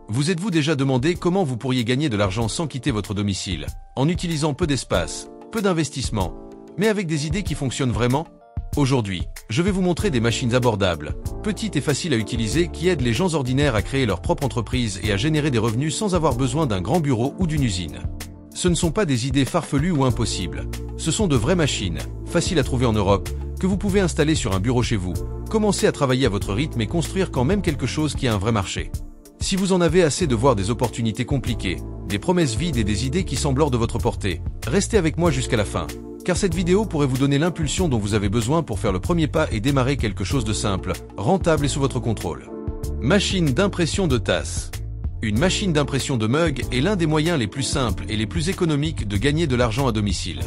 Vous êtes-vous déjà demandé comment vous pourriez gagner de l'argent sans quitter votre domicile, en utilisant peu d'espace, peu d'investissement, mais avec des idées qui fonctionnent vraiment? Aujourd'hui, je vais vous montrer des machines abordables, petites et faciles à utiliser qui aident les gens ordinaires à créer leur propre entreprise et à générer des revenus sans avoir besoin d'un grand bureau ou d'une usine. Ce ne sont pas des idées farfelues ou impossibles. Ce sont de vraies machines, faciles à trouver en Europe, que vous pouvez installer sur un bureau chez vous, commencer à travailler à votre rythme et construire quand même quelque chose qui a un vrai marché. Si vous en avez assez de voir des opportunités compliquées, des promesses vides et des idées qui semblent hors de votre portée, restez avec moi jusqu'à la fin, car cette vidéo pourrait vous donner l'impulsion dont vous avez besoin pour faire le premier pas et démarrer quelque chose de simple, rentable et sous votre contrôle. Machine d'impression de tasses. Une machine d'impression de mug est l'un des moyens les plus simples et les plus économiques de gagner de l'argent à domicile.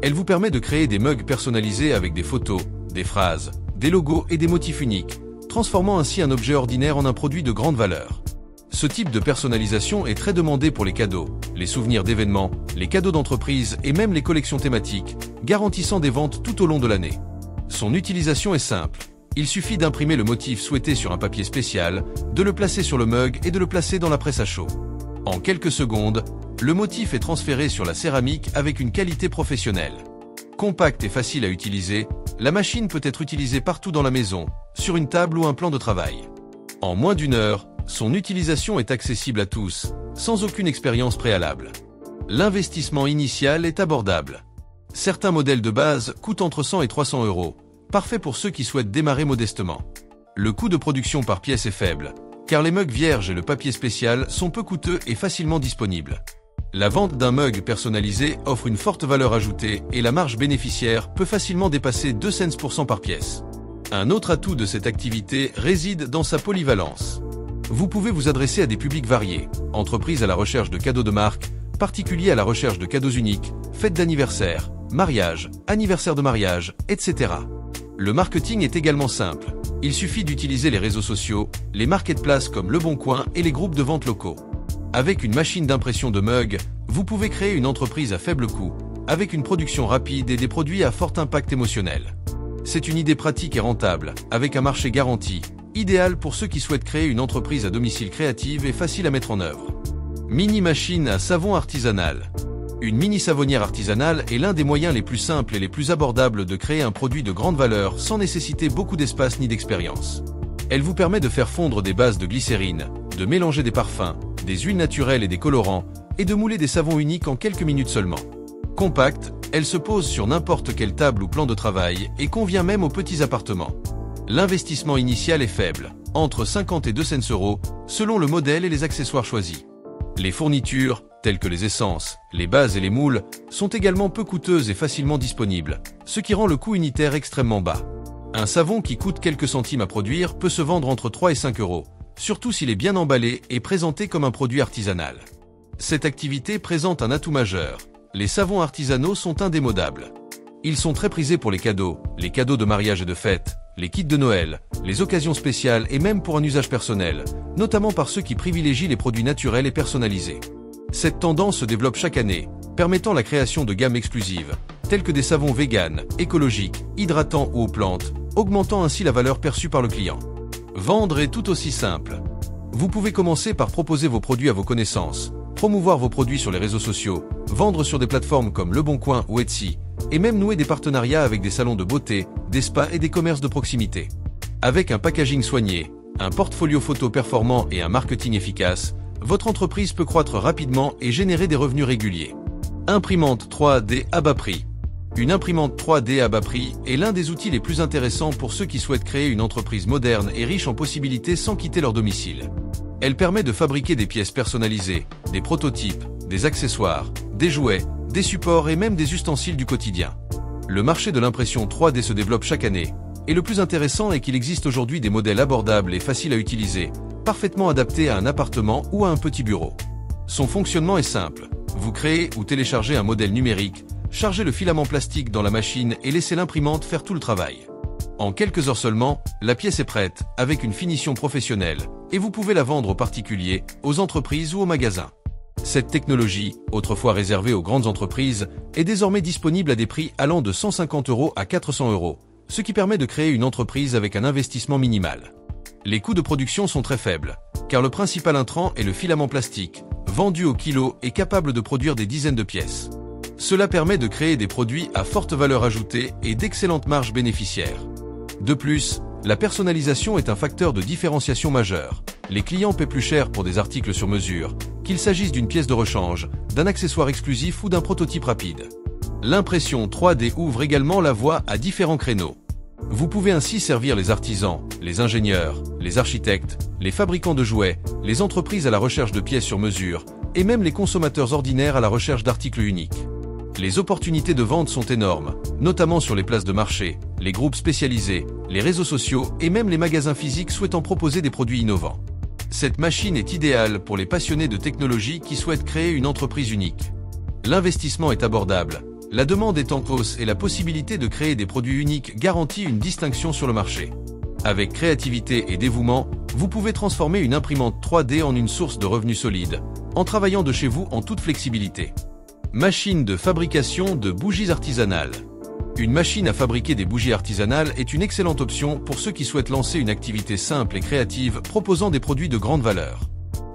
Elle vous permet de créer des mugs personnalisés avec des photos, des phrases, des logos et des motifs uniques, transformant ainsi un objet ordinaire en un produit de grande valeur. Ce type de personnalisation est très demandé pour les cadeaux, les souvenirs d'événements, les cadeaux d'entreprise et même les collections thématiques, garantissant des ventes tout au long de l'année. Son utilisation est simple. Il suffit d'imprimer le motif souhaité sur un papier spécial, de le placer sur le mug et de le placer dans la presse à chaud. En quelques secondes, le motif est transféré sur la céramique avec une qualité professionnelle. Compacte et facile à utiliser, la machine peut être utilisée partout dans la maison, sur une table ou un plan de travail. En moins d'une heure, son utilisation est accessible à tous, sans aucune expérience préalable. L'investissement initial est abordable. Certains modèles de base coûtent entre 100 et 300 €, parfait pour ceux qui souhaitent démarrer modestement. Le coût de production par pièce est faible, car les mugs vierges et le papier spécial sont peu coûteux et facilement disponibles. La vente d'un mug personnalisé offre une forte valeur ajoutée et la marge bénéficiaire peut facilement dépasser 2 cents % par pièce. Un autre atout de cette activité réside dans sa polyvalence. Vous pouvez vous adresser à des publics variés, entreprises à la recherche de cadeaux de marque, particuliers à la recherche de cadeaux uniques, fêtes d'anniversaire, mariage, anniversaire de mariage, etc. Le marketing est également simple. Il suffit d'utiliser les réseaux sociaux, les marketplaces comme Le Bon Coin et les groupes de vente locaux. Avec une machine d'impression de mug, vous pouvez créer une entreprise à faible coût, avec une production rapide et des produits à fort impact émotionnel. C'est une idée pratique et rentable, avec un marché garanti, idéal pour ceux qui souhaitent créer une entreprise à domicile créative et facile à mettre en œuvre. Mini-machine à savon artisanal. Une mini-savonnière artisanale est l'un des moyens les plus simples et les plus abordables de créer un produit de grande valeur sans nécessiter beaucoup d'espace ni d'expérience. Elle vous permet de faire fondre des bases de glycérine, de mélanger des parfums, des huiles naturelles et des colorants, et de mouler des savons uniques en quelques minutes seulement. Compacte, elle se pose sur n'importe quelle table ou plan de travail et convient même aux petits appartements. L'investissement initial est faible, entre 50 et 200 €, selon le modèle et les accessoires choisis. Les fournitures, telles que les essences, les bases et les moules, sont également peu coûteuses et facilement disponibles, ce qui rend le coût unitaire extrêmement bas. Un savon qui coûte quelques centimes à produire peut se vendre entre 3 et 5 €, surtout s'il est bien emballé et présenté comme un produit artisanal. Cette activité présente un atout majeur. Les savons artisanaux sont indémodables. Ils sont très prisés pour les cadeaux de mariage et de fête, les kits de Noël, les occasions spéciales et même pour un usage personnel, notamment par ceux qui privilégient les produits naturels et personnalisés. Cette tendance se développe chaque année, permettant la création de gammes exclusives, telles que des savons véganes, écologiques, hydratants ou aux plantes, augmentant ainsi la valeur perçue par le client. Vendre est tout aussi simple. Vous pouvez commencer par proposer vos produits à vos connaissances, promouvoir vos produits sur les réseaux sociaux, vendre sur des plateformes comme Le Bon Coin ou Etsy, et même nouer des partenariats avec des salons de beauté, des spas et des commerces de proximité. Avec un packaging soigné, un portfolio photo performant et un marketing efficace, votre entreprise peut croître rapidement et générer des revenus réguliers. Imprimante 3D à bas prix. Une imprimante 3D à bas prix est l'un des outils les plus intéressants pour ceux qui souhaitent créer une entreprise moderne et riche en possibilités sans quitter leur domicile. Elle permet de fabriquer des pièces personnalisées, des prototypes, des accessoires, des jouets, des supports et même des ustensiles du quotidien. Le marché de l'impression 3D se développe chaque année, et le plus intéressant est qu'il existe aujourd'hui des modèles abordables et faciles à utiliser, parfaitement adaptés à un appartement ou à un petit bureau. Son fonctionnement est simple. Vous créez ou téléchargez un modèle numérique, chargez le filament plastique dans la machine et laissez l'imprimante faire tout le travail. En quelques heures seulement, la pièce est prête, avec une finition professionnelle, et vous pouvez la vendre aux particuliers, aux entreprises ou aux magasins. Cette technologie, autrefois réservée aux grandes entreprises, est désormais disponible à des prix allant de 150 € à 400 €, ce qui permet de créer une entreprise avec un investissement minimal. Les coûts de production sont très faibles, car le principal intrant est le filament plastique, vendu au kilo et capable de produire des dizaines de pièces. Cela permet de créer des produits à forte valeur ajoutée et d'excellentes marges bénéficiaires. De plus, la personnalisation est un facteur de différenciation majeur. Les clients paient plus cher pour des articles sur mesure, qu'il s'agisse d'une pièce de rechange, d'un accessoire exclusif ou d'un prototype rapide. L'impression 3D ouvre également la voie à différents créneaux. Vous pouvez ainsi servir les artisans, les ingénieurs, les architectes, les fabricants de jouets, les entreprises à la recherche de pièces sur mesure, et même les consommateurs ordinaires à la recherche d'articles uniques. Les opportunités de vente sont énormes, notamment sur les places de marché, les groupes spécialisés, les réseaux sociaux et même les magasins physiques souhaitant proposer des produits innovants. Cette machine est idéale pour les passionnés de technologie qui souhaitent créer une entreprise unique. L'investissement est abordable, la demande est en hausse et la possibilité de créer des produits uniques garantit une distinction sur le marché. Avec créativité et dévouement, vous pouvez transformer une imprimante 3D en une source de revenus solide, en travaillant de chez vous en toute flexibilité. Machine de fabrication de bougies artisanales. Une machine à fabriquer des bougies artisanales est une excellente option pour ceux qui souhaitent lancer une activité simple et créative proposant des produits de grande valeur.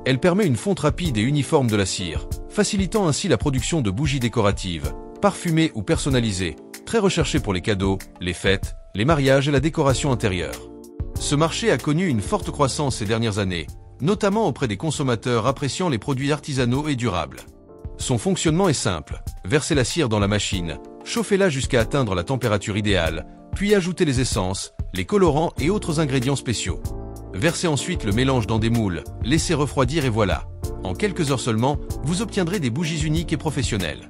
Elle permet une fonte rapide et uniforme de la cire, facilitant ainsi la production de bougies décoratives, parfumées ou personnalisées, très recherchées pour les cadeaux, les fêtes, les mariages et la décoration intérieure. Ce marché a connu une forte croissance ces dernières années, notamment auprès des consommateurs appréciant les produits artisanaux et durables. Son fonctionnement est simple. Versez la cire dans la machine, chauffez-la jusqu'à atteindre la température idéale, puis ajoutez les essences, les colorants et autres ingrédients spéciaux. Versez ensuite le mélange dans des moules, laissez refroidir et voilà. En quelques heures seulement, vous obtiendrez des bougies uniques et professionnelles.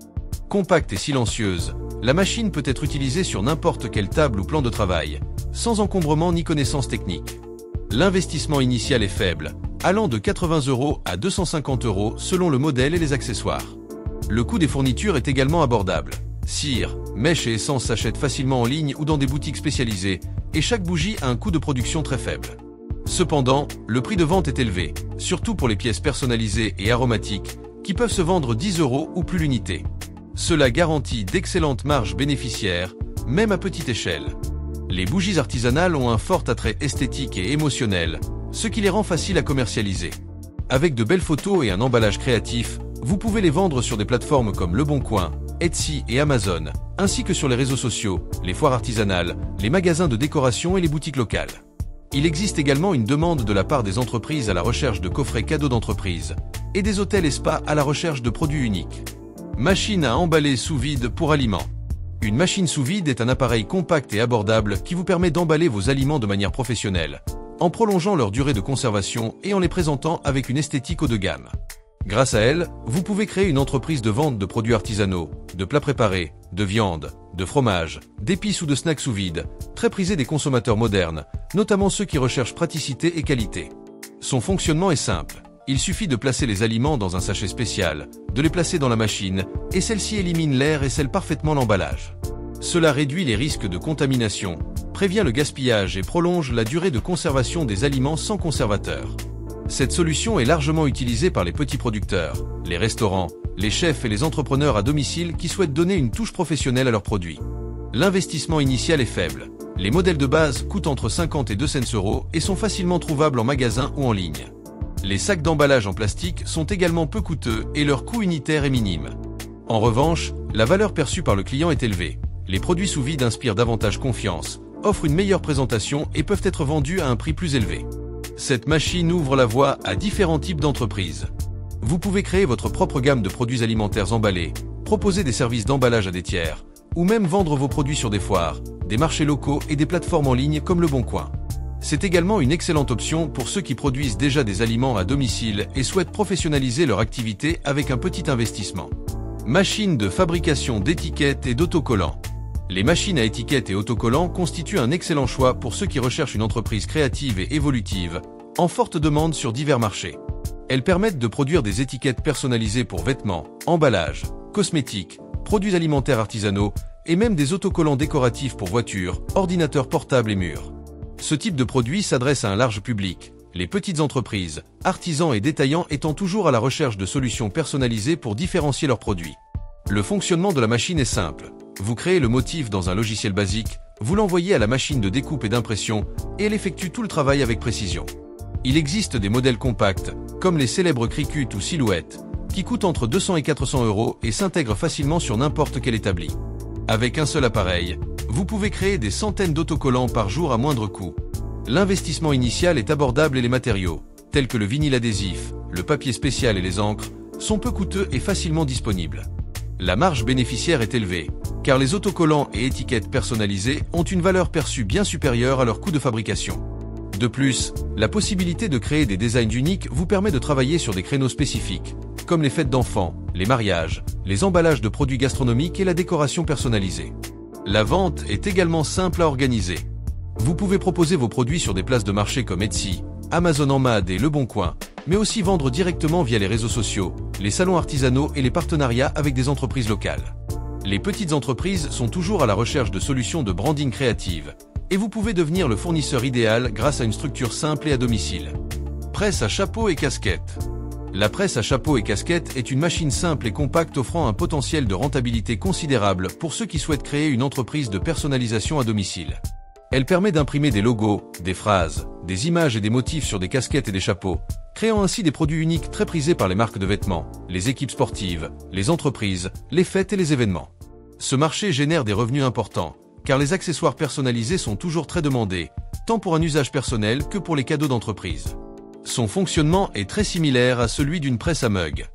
Compacte et silencieuse, la machine peut être utilisée sur n'importe quelle table ou plan de travail, sans encombrement ni connaissances techniques. L'investissement initial est faible, allant de 80 € à 250 € selon le modèle et les accessoires. Le coût des fournitures est également abordable. Cire, mèches et essences s'achètent facilement en ligne ou dans des boutiques spécialisées, et chaque bougie a un coût de production très faible. Cependant, le prix de vente est élevé, surtout pour les pièces personnalisées et aromatiques, qui peuvent se vendre 10 € ou plus l'unité. Cela garantit d'excellentes marges bénéficiaires, même à petite échelle. Les bougies artisanales ont un fort attrait esthétique et émotionnel, ce qui les rend faciles à commercialiser. Avec de belles photos et un emballage créatif, vous pouvez les vendre sur des plateformes comme Le Bon Coin, Etsy et Amazon, ainsi que sur les réseaux sociaux, les foires artisanales, les magasins de décoration et les boutiques locales. Il existe également une demande de la part des entreprises à la recherche de coffrets cadeaux d'entreprise, et des hôtels et spas à la recherche de produits uniques. Machine à emballer sous vide pour aliments. Une machine sous vide est un appareil compact et abordable qui vous permet d'emballer vos aliments de manière professionnelle, en prolongeant leur durée de conservation et en les présentant avec une esthétique haut de gamme. Grâce à elle, vous pouvez créer une entreprise de vente de produits artisanaux, de plats préparés, de viande, de fromage, d'épices ou de snacks sous vide, très prisés des consommateurs modernes, notamment ceux qui recherchent praticité et qualité. Son fonctionnement est simple. Il suffit de placer les aliments dans un sachet spécial, de les placer dans la machine, et celle-ci élimine l'air et scelle parfaitement l'emballage. Cela réduit les risques de contamination, prévient le gaspillage et prolonge la durée de conservation des aliments sans conservateur. Cette solution est largement utilisée par les petits producteurs, les restaurants, les chefs et les entrepreneurs à domicile qui souhaitent donner une touche professionnelle à leurs produits. L'investissement initial est faible. Les modèles de base coûtent entre 50 et 200 € et sont facilement trouvables en magasin ou en ligne. Les sacs d'emballage en plastique sont également peu coûteux et leur coût unitaire est minime. En revanche, la valeur perçue par le client est élevée. Les produits sous vide inspirent davantage confiance, offrent une meilleure présentation et peuvent être vendus à un prix plus élevé. Cette machine ouvre la voie à différents types d'entreprises. Vous pouvez créer votre propre gamme de produits alimentaires emballés, proposer des services d'emballage à des tiers, ou même vendre vos produits sur des foires, des marchés locaux et des plateformes en ligne comme Le Bon Coin. C'est également une excellente option pour ceux qui produisent déjà des aliments à domicile et souhaitent professionnaliser leur activité avec un petit investissement. Machine de fabrication d'étiquettes et d'autocollants. Les machines à étiquettes et autocollants constituent un excellent choix pour ceux qui recherchent une entreprise créative et évolutive, en forte demande sur divers marchés. Elles permettent de produire des étiquettes personnalisées pour vêtements, emballages, cosmétiques, produits alimentaires artisanaux et même des autocollants décoratifs pour voitures, ordinateurs portables et murs. Ce type de produit s'adresse à un large public, les petites entreprises, artisans et détaillants étant toujours à la recherche de solutions personnalisées pour différencier leurs produits. Le fonctionnement de la machine est simple. Vous créez le motif dans un logiciel basique, Vous l'envoyez à la machine de découpe et d'impression et elle effectue tout le travail avec précision. Il existe des modèles compacts, comme les célèbres Cricut ou Silhouette, qui coûtent entre 200 et 400 € et s'intègrent facilement sur n'importe quel établi. Avec un seul appareil, vous pouvez créer des centaines d'autocollants par jour à moindre coût. L'investissement initial est abordable et les matériaux, tels que le vinyle adhésif, le papier spécial et les encres, sont peu coûteux et facilement disponibles. La marge bénéficiaire est élevée, car les autocollants et étiquettes personnalisées ont une valeur perçue bien supérieure à leur coût de fabrication. De plus, la possibilité de créer des designs uniques vous permet de travailler sur des créneaux spécifiques, comme les fêtes d'enfants, les mariages, les emballages de produits gastronomiques et la décoration personnalisée. La vente est également simple à organiser. Vous pouvez proposer vos produits sur des places de marché comme Etsy, Amazon en Mad et Le Bon Coin, mais aussi vendre directement via les réseaux sociaux, les salons artisanaux et les partenariats avec des entreprises locales. Les petites entreprises sont toujours à la recherche de solutions de branding créatives, et vous pouvez devenir le fournisseur idéal grâce à une structure simple et à domicile. Presse à chapeau et casquette. La presse à chapeau et casquette est une machine simple et compacte offrant un potentiel de rentabilité considérable pour ceux qui souhaitent créer une entreprise de personnalisation à domicile. Elle permet d'imprimer des logos, des phrases, des images et des motifs sur des casquettes et des chapeaux, créant ainsi des produits uniques très prisés par les marques de vêtements, les équipes sportives, les entreprises, les fêtes et les événements. Ce marché génère des revenus importants, car les accessoires personnalisés sont toujours très demandés, tant pour un usage personnel que pour les cadeaux d'entreprise. Son fonctionnement est très similaire à celui d'une presse à mug.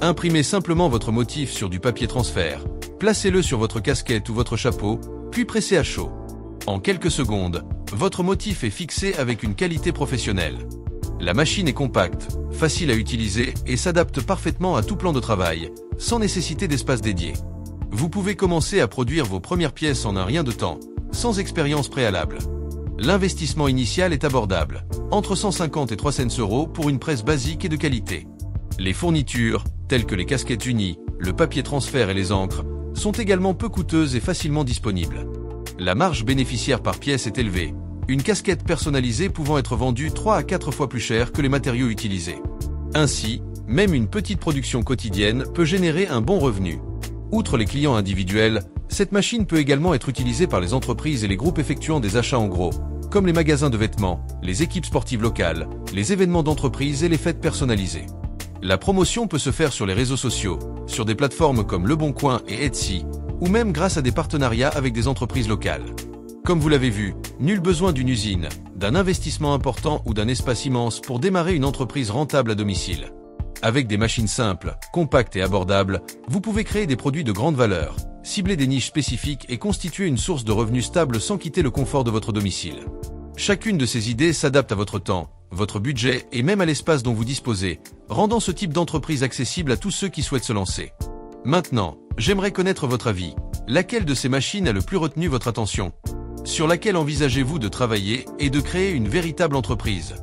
Imprimez simplement votre motif sur du papier transfert, placez-le sur votre casquette ou votre chapeau, puis pressez à chaud. En quelques secondes, votre motif est fixé avec une qualité professionnelle. La machine est compacte, facile à utiliser et s'adapte parfaitement à tout plan de travail, sans nécessiter d'espace dédié. Vous pouvez commencer à produire vos premières pièces en un rien de temps, sans expérience préalable. L'investissement initial est abordable, entre 150 et 300 € pour une presse basique et de qualité. Les fournitures, telles que les casquettes unies, le papier transfert et les encres, sont également peu coûteuses et facilement disponibles. La marge bénéficiaire par pièce est élevée, une casquette personnalisée pouvant être vendue 3 à 4 fois plus cher que les matériaux utilisés. Ainsi, même une petite production quotidienne peut générer un bon revenu. Outre les clients individuels, cette machine peut également être utilisée par les entreprises et les groupes effectuant des achats en gros, comme les magasins de vêtements, les équipes sportives locales, les événements d'entreprise et les fêtes personnalisées. La promotion peut se faire sur les réseaux sociaux, sur des plateformes comme Le Bon Coin et Etsy, ou même grâce à des partenariats avec des entreprises locales. Comme vous l'avez vu, nul besoin d'une usine, d'un investissement important ou d'un espace immense pour démarrer une entreprise rentable à domicile. Avec des machines simples, compactes et abordables, vous pouvez créer des produits de grande valeur, cibler des niches spécifiques et constituer une source de revenus stable sans quitter le confort de votre domicile. Chacune de ces idées s'adapte à votre temps, votre budget et même à l'espace dont vous disposez, rendant ce type d'entreprise accessible à tous ceux qui souhaitent se lancer. Maintenant, j'aimerais connaître votre avis. Laquelle de ces machines a le plus retenu votre attention ? Sur laquelle envisagez-vous de travailler et de créer une véritable entreprise ?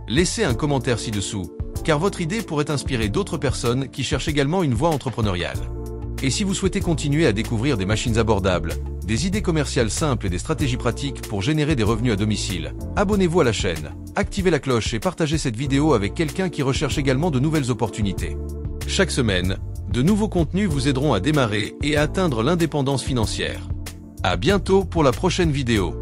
Laissez un commentaire ci-dessous, car votre idée pourrait inspirer d'autres personnes qui cherchent également une voie entrepreneuriale. Et si vous souhaitez continuer à découvrir des machines abordables, des idées commerciales simples et des stratégies pratiques pour générer des revenus à domicile, abonnez-vous à la chaîne, activez la cloche et partagez cette vidéo avec quelqu'un qui recherche également de nouvelles opportunités. Chaque semaine, de nouveaux contenus vous aideront à démarrer et à atteindre l'indépendance financière. À bientôt pour la prochaine vidéo.